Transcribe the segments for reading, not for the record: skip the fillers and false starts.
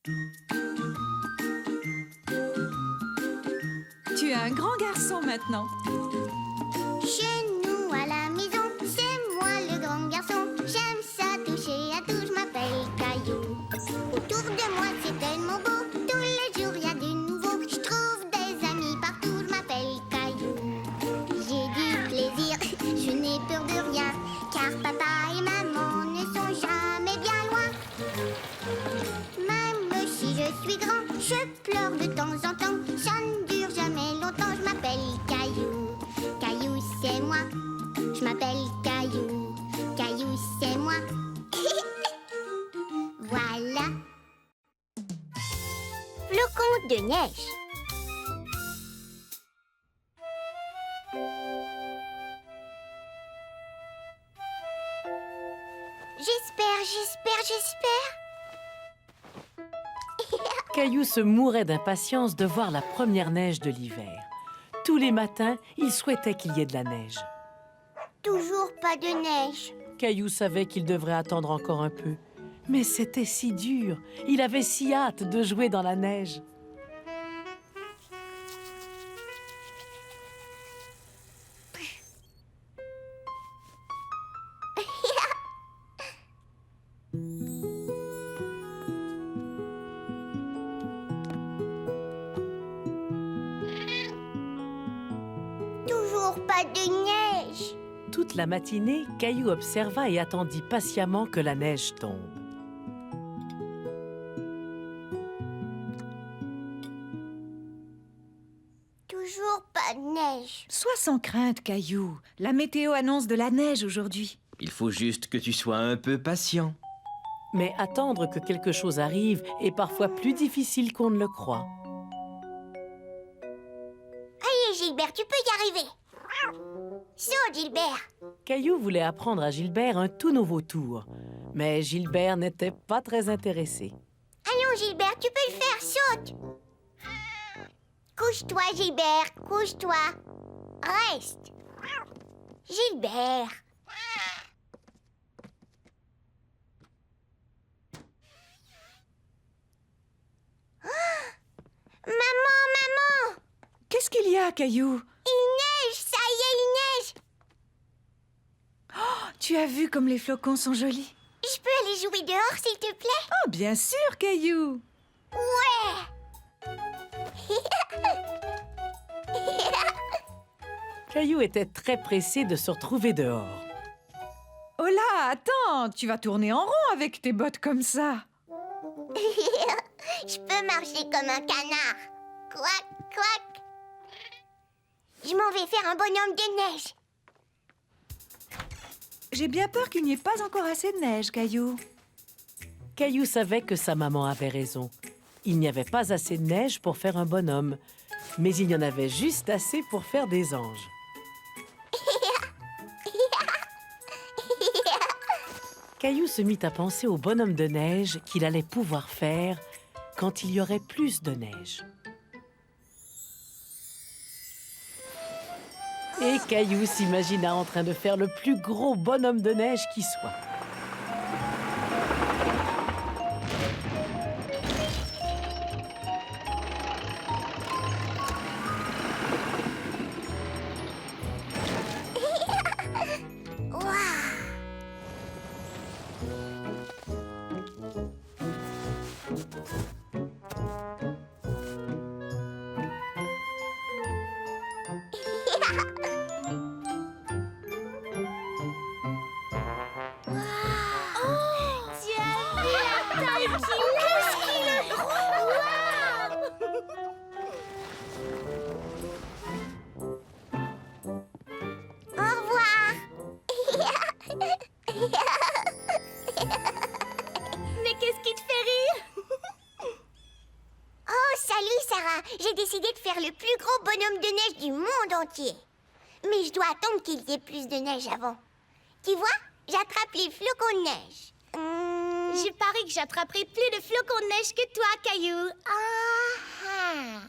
Tu es un grand garçon maintenant. Chez nous à la maison, c'est moi le grand garçon. J'aime ça toucher à tout, je m'appelle Caillou. Autour de moi c'est tellement beau, tous les jours il y a du nouveau. Je trouve des amis partout, je m'appelle Caillou. J'ai du plaisir, je n'ai peur de rien, car papa et maman ne sont jamais bien loin. Même si je suis grand, je pleure de temps en temps. Ça ne dure jamais longtemps, je m'appelle Caillou. Caillou, c'est moi. Je m'appelle Caillou. Caillou, c'est moi. Voilà. Flocon de neige. J'espère. Caillou se mourait d'impatience de voir la première neige de l'hiver. Tous les matins, il souhaitait qu'il y ait de la neige. Toujours pas de neige. Caillou savait qu'il devrait attendre encore un peu. Mais c'était si dur. Il avait si hâte de jouer dans la neige. Toujours pas de neige. Toute la matinée, Caillou observa et attendit patiemment que la neige tombe. Toujours pas de neige. Sois sans crainte, Caillou. La météo annonce de la neige aujourd'hui. Il faut juste que tu sois un peu patient. Mais attendre que quelque chose arrive est parfois plus difficile qu'on ne le croit. Allez, Gilbert, tu peux y arriver. Saute, Gilbert. Caillou voulait apprendre à Gilbert un tout nouveau tour. Mais Gilbert n'était pas très intéressé. Allons, Gilbert, tu peux le faire, saute. Couche-toi, Gilbert, couche-toi. Reste. Gilbert. Maman! Qu'est-ce qu'il y a, Caillou? Il neige, ça y est, il neige. Tu as vu comme les flocons sont jolis? Je peux aller jouer dehors, s'il te plaît? Oh, bien sûr, Caillou! Ouais. Caillou était très pressé de se retrouver dehors. Oh là, attends, tu vas tourner en rond avec tes bottes comme ça. Je peux marcher comme un canard. Quack, quack. Je m'en vais faire un bonhomme de neige. J'ai bien peur qu'il n'y ait pas encore assez de neige, Caillou. Caillou savait que sa maman avait raison. Il n'y avait pas assez de neige pour faire un bonhomme, mais il y en avait juste assez pour faire des anges. Caillou se mit à penser au bonhomme de neige qu'il allait pouvoir faire quand il y aurait plus de neige. Et Caillou s'imagina en train de faire le plus gros bonhomme de neige qui soit. Au revoir. Mais qu'est-ce qui te fait rire? Oh, salut Sarah. J'ai décidé de faire le plus gros bonhomme de neige du monde entier. Mais je dois attendre qu'il y ait plus de neige avant. Tu vois, j'attrape les flocons de neige. Je parie que j'attraperai plus de flocons de neige que toi, Caillou. Ah.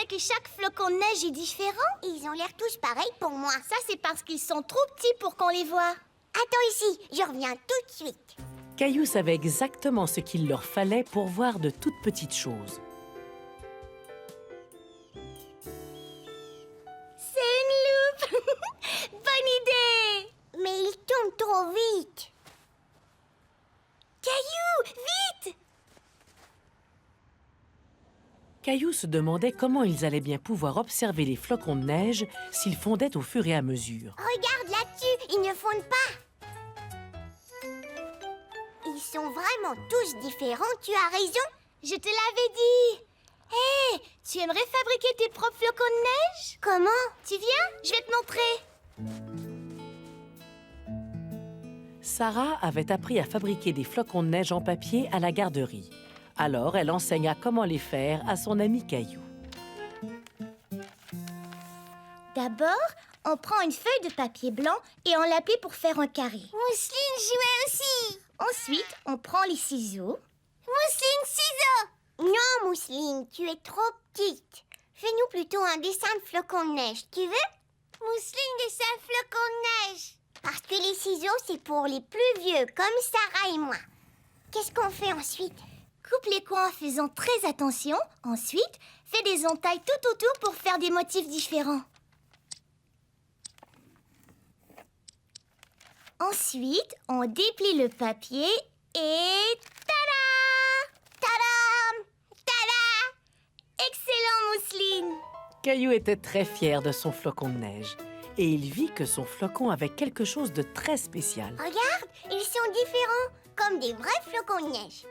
que chaque flocon de neige est différent? Ils ont l'air tous pareils pour moi. Ça, c'est parce qu'ils sont trop petits pour qu'on les voit. Attends ici, je reviens tout de suite. Caillou savait exactement ce qu'il leur fallait pour voir de toutes petites choses. C'est une loupe! Bonne idée! Mais ils tombent trop vite. Caillou, vite! Caillou se demandait comment ils allaient bien pouvoir observer les flocons de neige s'ils fondaient au fur et à mesure. Regarde là-dessus, ils ne fondent pas. Ils sont vraiment tous différents, tu as raison. Je te l'avais dit! Hé, tu aimerais fabriquer tes propres flocons de neige? Comment? Tu viens? Je vais te montrer. Sarah avait appris à fabriquer des flocons de neige en papier à la garderie. Alors, elle enseigna comment les faire à son ami Caillou. D'abord, on prend une feuille de papier blanc et on l'applique pour faire un carré. Mousseline jouait aussi. Ensuite, on prend les ciseaux. Mousseline, ciseaux. Non, Mousseline, tu es trop petite. Fais-nous plutôt un dessin de flocon de neige, tu veux? Mousseline, dessin de flocon de neige. Parce que les ciseaux, c'est pour les plus vieux, comme Sarah et moi. Qu'est-ce qu'on fait ensuite? Coupe les coins en faisant très attention. Ensuite, fais des entailles tout autour pour faire des motifs différents. Ensuite, on déplie le papier et... Tada! Tadam! Tada! Excellent, Mousseline! Caillou était très fier de son flocon de neige. Et il vit que son flocon avait quelque chose de très spécial. Regarde, ils sont différents, comme des vrais flocons de neige.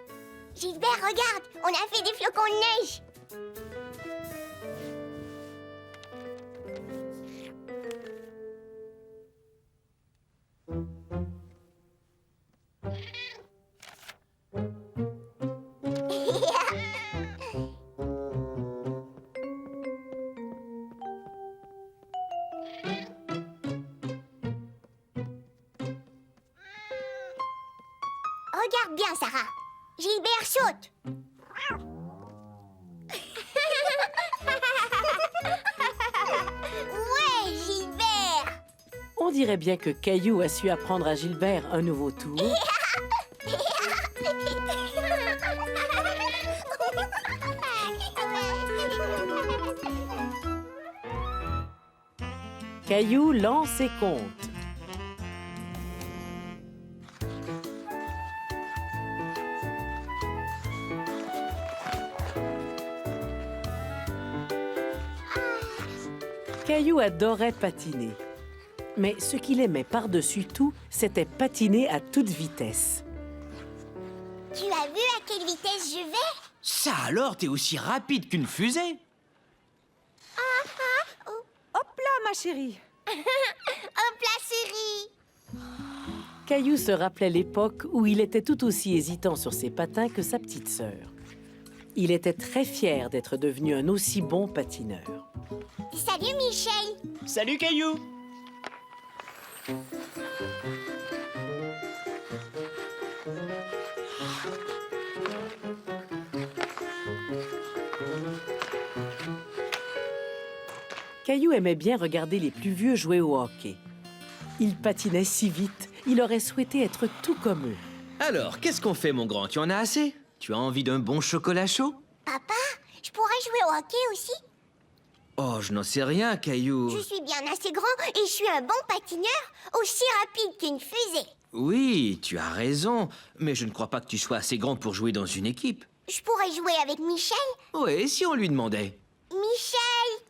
Gilbert, regarde, on a fait des flocons de neige. Regarde bien, Sarah. Gilbert saute. Ouais, Gilbert. On dirait bien que Caillou a su apprendre à Gilbert un nouveau tour. Caillou lance et compte. Caillou adorait patiner. Mais ce qu'il aimait par-dessus tout, c'était patiner à toute vitesse. Tu as vu à quelle vitesse je vais? Ça alors, t'es aussi rapide qu'une fusée? Hop là, ma chérie. Hop la série. Caillou se rappelait l'époque où il était tout aussi hésitant sur ses patins que sa petite sœur. Il était très fier d'être devenu un aussi bon patineur. Salut, Michel. Salut Caillou! Caillou aimait bien regarder les plus vieux jouer au hockey. Ils patinaient si vite, il aurait souhaité être tout comme eux. Alors, qu'est-ce qu'on fait, mon grand? Tu en as assez? Tu as envie d'un bon chocolat chaud? Papa, je pourrais jouer au hockey aussi? Oh, je n'en sais rien, Caillou. Je suis bien assez grand et je suis un bon patineur, aussi rapide qu'une fusée. Oui, tu as raison, mais je ne crois pas que tu sois assez grand pour jouer dans une équipe. Je pourrais jouer avec Michel? Oui, si on lui demandait. Michel!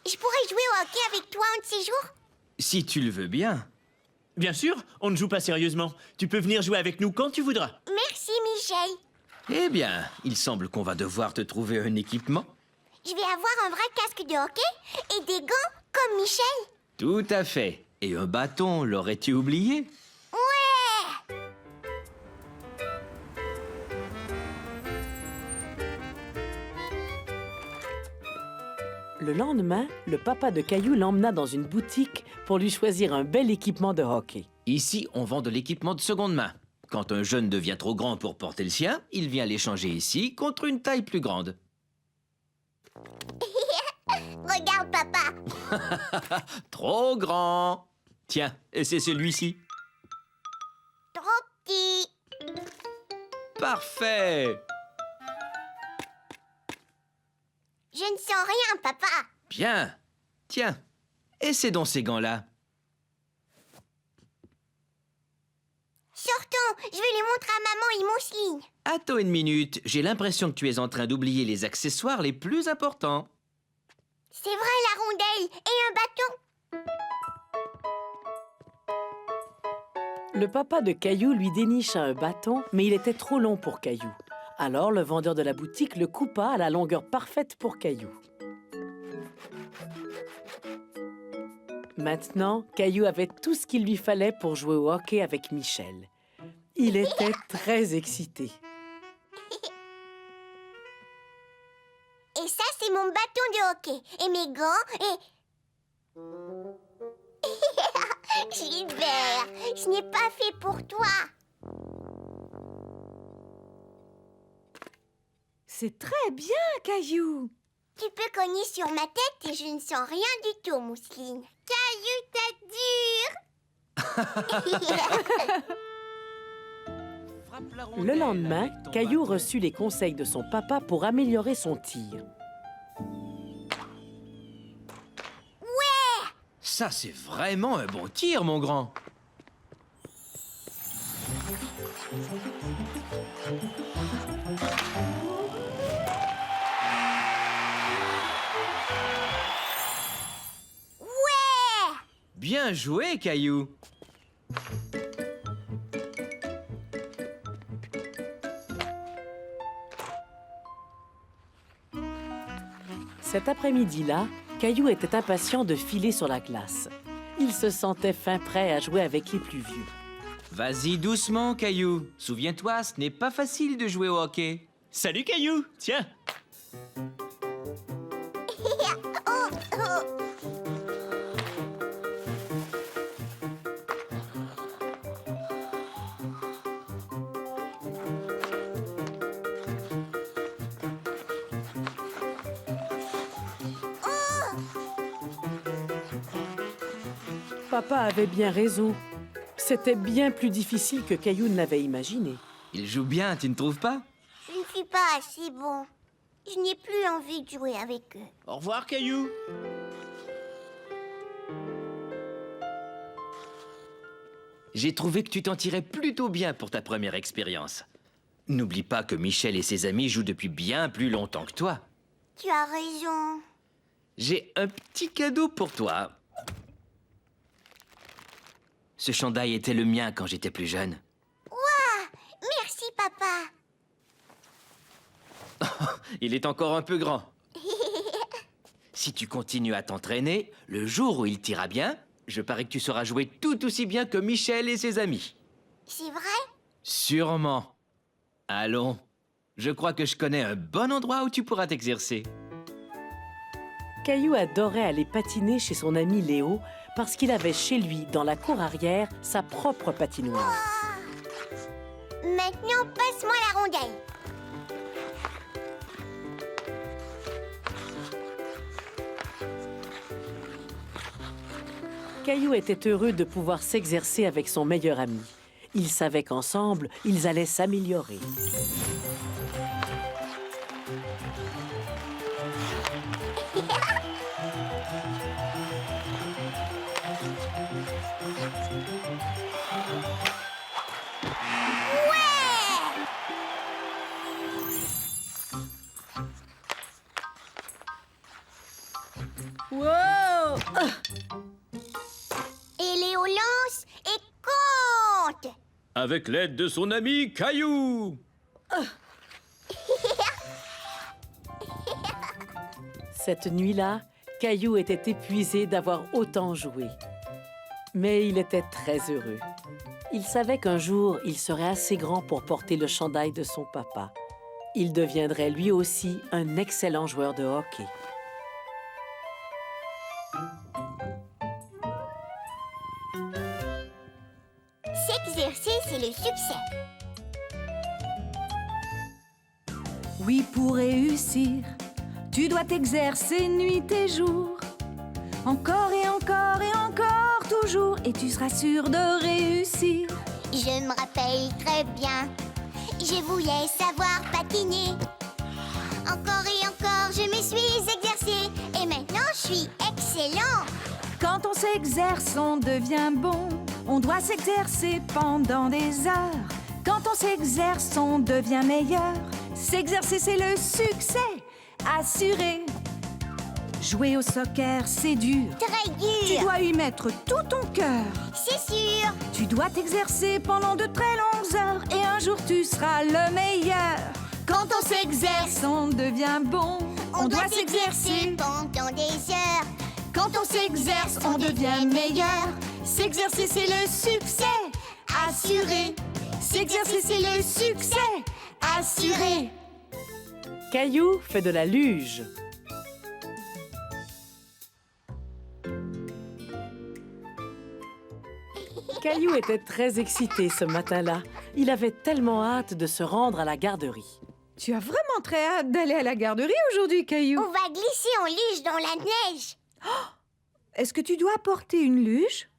Je pourrais jouer au hockey avec toi un de ces jours? Si tu le veux bien. Bien sûr, on ne joue pas sérieusement. Tu peux venir jouer avec nous quand tu voudras. Merci, Michel. Eh bien, il semble qu'on va devoir te trouver un équipement. Je vais avoir un vrai casque de hockey et des gants comme Michel. Tout à fait. Et un bâton, l'aurais-tu oublié? Ouais! Le lendemain, le papa de Caillou l'emmena dans une boutique pour lui choisir un bel équipement de hockey. Ici, on vend de l'équipement de seconde main. Quand un jeune devient trop grand pour porter le sien, il vient l'échanger ici contre une taille plus grande. Regarde, papa. Trop grand. Tiens, et c'est celui-ci. Trop petit. Parfait. Je ne sens rien, papa. Bien. Tiens, essaie donc ces gants-là. Sortons, je vais les montrer à maman et Mousseline. Attends une minute, j'ai l'impression que tu es en train d'oublier les accessoires les plus importants. C'est vrai, la rondelle et un bâton. Le papa de Caillou lui dénicha un bâton, mais il était trop long pour Caillou. Alors le vendeur de la boutique le coupa à la longueur parfaite pour Caillou. Maintenant, Caillou avait tout ce qu'il lui fallait pour jouer au hockey avec Michel. Il était très excité. Et ça, c'est mon bâton de hockey. Et mes gants et... Gilbert, je n'ai pas fait pour toi. C'est très bien, Caillou. Tu peux cogner sur ma tête et je ne sens rien du tout, Mousseline. Caillou, tête dure. Le lendemain, Caillou reçut les conseils de son papa pour améliorer son tir. Ça, c'est vraiment un bon tir, mon grand. Bien joué, Caillou. Cet après-midi-là, Caillou était impatient de filer sur la glace. Il se sentait fin prêt à jouer avec les plus vieux. Vas-y doucement, Caillou. Souviens-toi, ce n'est pas facile de jouer au hockey. Salut Caillou, tiens. Papa avait bien raison. C'était bien plus difficile que Caillou ne l'avait imaginé. Il joue bien, tu ne trouves pas? Je ne suis pas assez bon. Je n'ai plus envie de jouer avec eux. Au revoir Caillou. J'ai trouvé que tu t'en tirais plutôt bien pour ta première expérience. N'oublie pas que Michel et ses amis jouent depuis bien plus longtemps que toi. Tu as raison. J'ai un petit cadeau pour toi. Ce chandail était le mien quand j'étais plus jeune. Merci, papa. Il est encore un peu grand. Si tu continues à t'entraîner, le jour où il t'ira bien, je parie que tu sauras jouer tout aussi bien que Michel et ses amis. C'est vrai? Sûrement. Allons, je crois que je connais un bon endroit où tu pourras t'exercer. Caillou adorait aller patiner chez son ami Léo parce qu'il avait chez lui, dans la cour arrière, sa propre patinoire. Maintenant, passe-moi la rondelle. Caillou était heureux de pouvoir s'exercer avec son meilleur ami. Il savait qu'ensemble, ils allaient s'améliorer. Wow! Et Léo lance et compte. Avec l'aide de son ami Caillou. Cette nuit-là, Caillou était épuisé d'avoir autant joué. Mais il était très heureux. Il savait qu'un jour, il serait assez grand pour porter le chandail de son papa. Il deviendrait lui aussi un excellent joueur de hockey. S'exercer, c'est le succès. Oui, pour réussir, Tu dois t'exercer nuit et jour. Encore et encore et encore, toujours, et tu seras sûr de réussir. Je me rappelle très bien, je voulais savoir patiner. Encore et encore, je me suis exercée et maintenant je suis excellent. Quand on s'exerce, on devient bon. On doit s'exercer pendant des heures. Quand on s'exerce, on devient meilleur. S'exercer, c'est le succès assuré. Jouer au soccer, c'est dur. Très Tu dur, dois y mettre tout ton cœur. c'est sûr. Tu dois t'exercer pendant de très longues heures et un jour tu seras le meilleur. Quand on s'exerce, on devient bon. On doit s'exercer pendant des heures. Quand on s'exerce, on devient meilleur. S'exercer, c'est le succès assuré. S'exercer, c'est le succès assuré. Caillou fait de la luge. Caillou était très excité ce matin-là. Il avait tellement hâte de se rendre à la garderie. Tu as vraiment très hâte d'aller à la garderie aujourd'hui, Caillou. On va glisser en luge dans la neige. Est-ce que tu dois apporter une luge?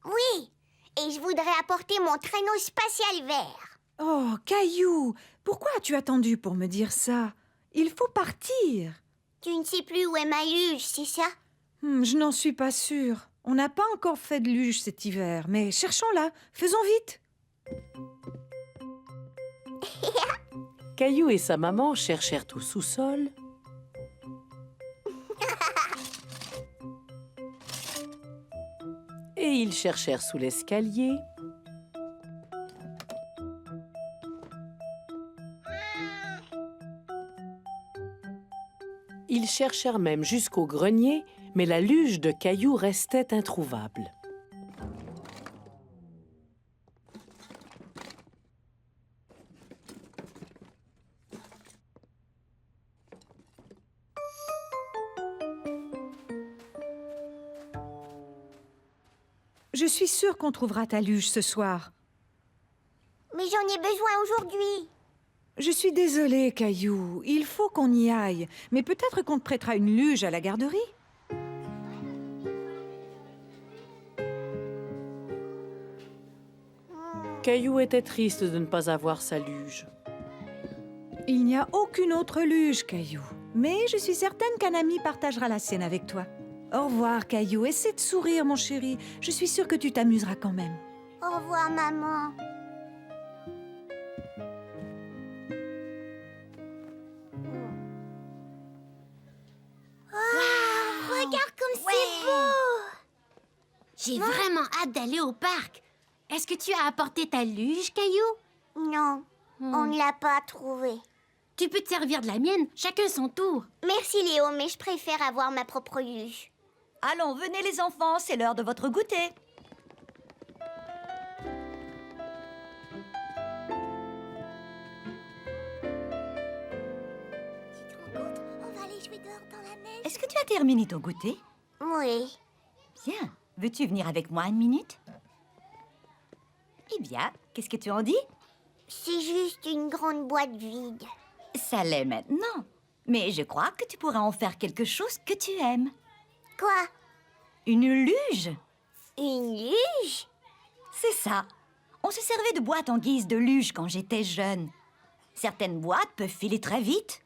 Oui, et je voudrais apporter mon traîneau spatial vert. Oh, Caillou, pourquoi as-tu attendu pour me dire ça? Il faut partir. Tu ne sais plus où est ma luge, c'est ça? Je n'en suis pas sûre. On n'a pas encore fait de luge cet hiver, mais cherchons-la. Faisons vite. Caillou et sa maman cherchèrent au sous-sol. Et ils cherchèrent sous l'escalier. Ils cherchèrent même jusqu'au grenier, mais la luge de Caillou restait introuvable. Je suis sûre qu'on trouvera ta luge ce soir. Mais j'en ai besoin aujourd'hui. Je suis désolée, Caillou. Il faut qu'on y aille. Mais peut-être qu'on te prêtera une luge à la garderie. Caillou était triste de ne pas avoir sa luge. Il n'y a aucune autre luge, Caillou. Mais je suis certaine qu'un ami partagera la sienne avec toi. Au revoir, Caillou. Essaie de sourire, mon chéri. Je suis sûre que tu t'amuseras quand même. Au revoir, maman. Regarde comme c'est beau! J'ai vraiment hâte d'aller au parc. Est-ce que tu as apporté ta luge, Caillou? Non, on ne l'a pas trouvé. Tu peux te servir de la mienne, chacun son tour. Merci Léo, mais je préfère avoir ma propre luge. Allons, venez les enfants, c'est l'heure de votre goûter. Tu te rends compte? On va aller jouer dehors dans la neige. Est-ce que tu as terminé ton goûter? Oui. Bien. Veux-tu venir avec moi une minute? Eh bien, qu'est-ce que tu en dis? C'est juste une grande boîte vide. Ça l'est maintenant. Mais je crois que tu pourras en faire quelque chose que tu aimes. Quoi? Une luge? Une luge? C'est ça. On se servait de boîtes en guise de luge quand j'étais jeune. Certaines boîtes peuvent filer très vite.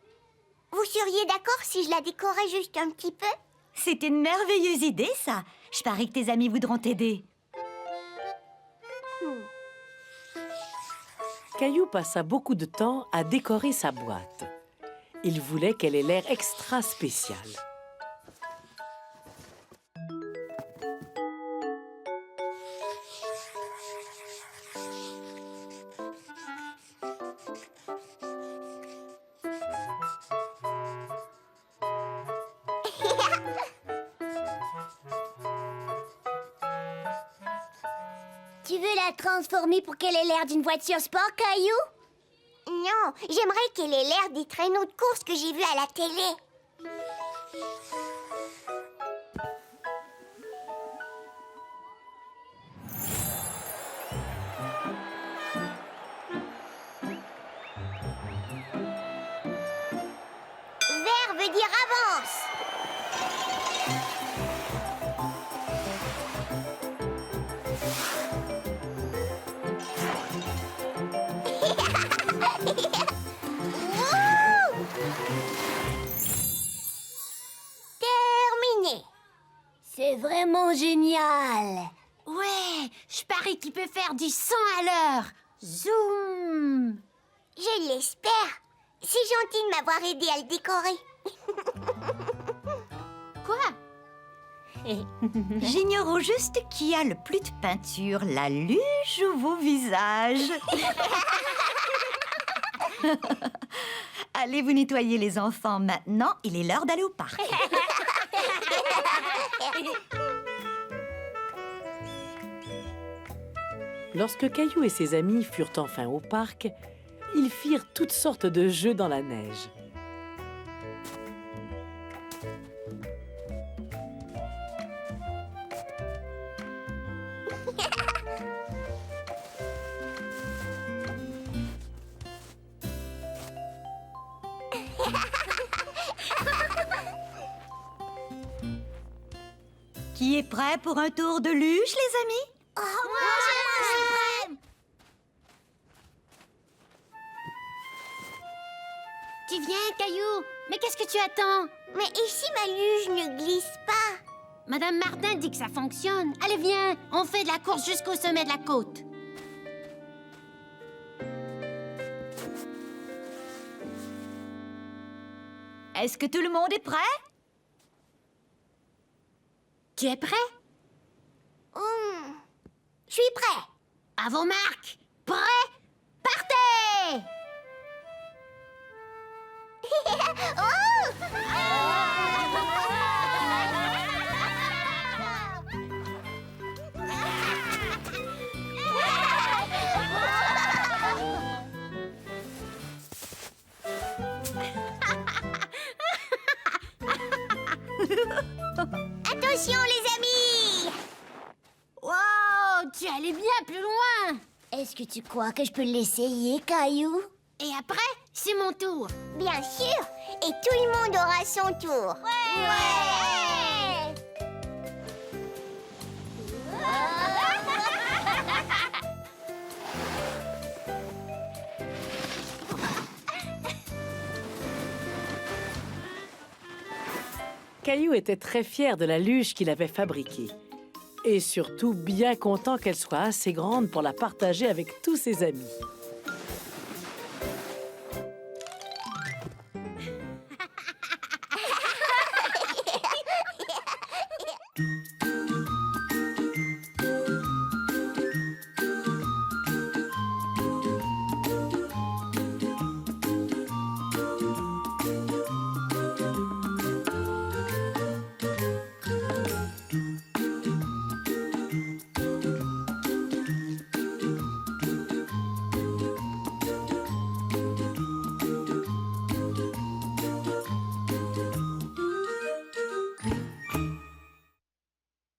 Vous seriez d'accord si je la décorais juste un petit peu? C'est une merveilleuse idée, ça. Je parie que tes amis voudront t'aider. Caillou passa beaucoup de temps à décorer sa boîte. Il voulait qu'elle ait l'air extra spéciale. Tu veux la transformer pour qu'elle ait l'air d'une voiture sport, Caillou? Non, j'aimerais qu'elle ait l'air des traîneaux de course que j'ai vus à la télé. Vert veut dire dire avance. Wouh! Terminé. C'est vraiment génial. Ouais, je parie qu'il peut faire du 100 à l'heure. Zoom. Je l'espère. C'est gentil de m'avoir aidé à le décorer. Quoi? J'ignore au juste qui a le plus de peinture, la luge ou vos visages. Allez vous nettoyer les enfants maintenant, il est l'heure d'aller au parc. Lorsque Caillou et ses amis furent enfin au parc, ils firent toutes sortes de jeux dans la neige. Qui est prêt pour un tour de luge, les amis? Moi, je suis prête. Tu viens, Caillou? Mais qu'est-ce que tu attends? Mais ici, ma luge ne glisse pas. Madame Martin dit que ça fonctionne. Allez, viens, on fait de la course jusqu'au sommet de la côte. Est-ce que tout le monde est prêt? Tu es prêt? Je suis prêt. À vos marques. Prêt? Partez! Attention, les amis. Wow, tu allais bien plus loin. Est-ce que tu crois que je peux l'essayer, Caillou? Et après, c'est mon tour. Bien sûr. Et tout le monde aura son tour. Ouais. Caillou était très fier de la luge qu'il avait fabriquée. Et surtout bien content qu'elle soit assez grande pour la partager avec tous ses amis.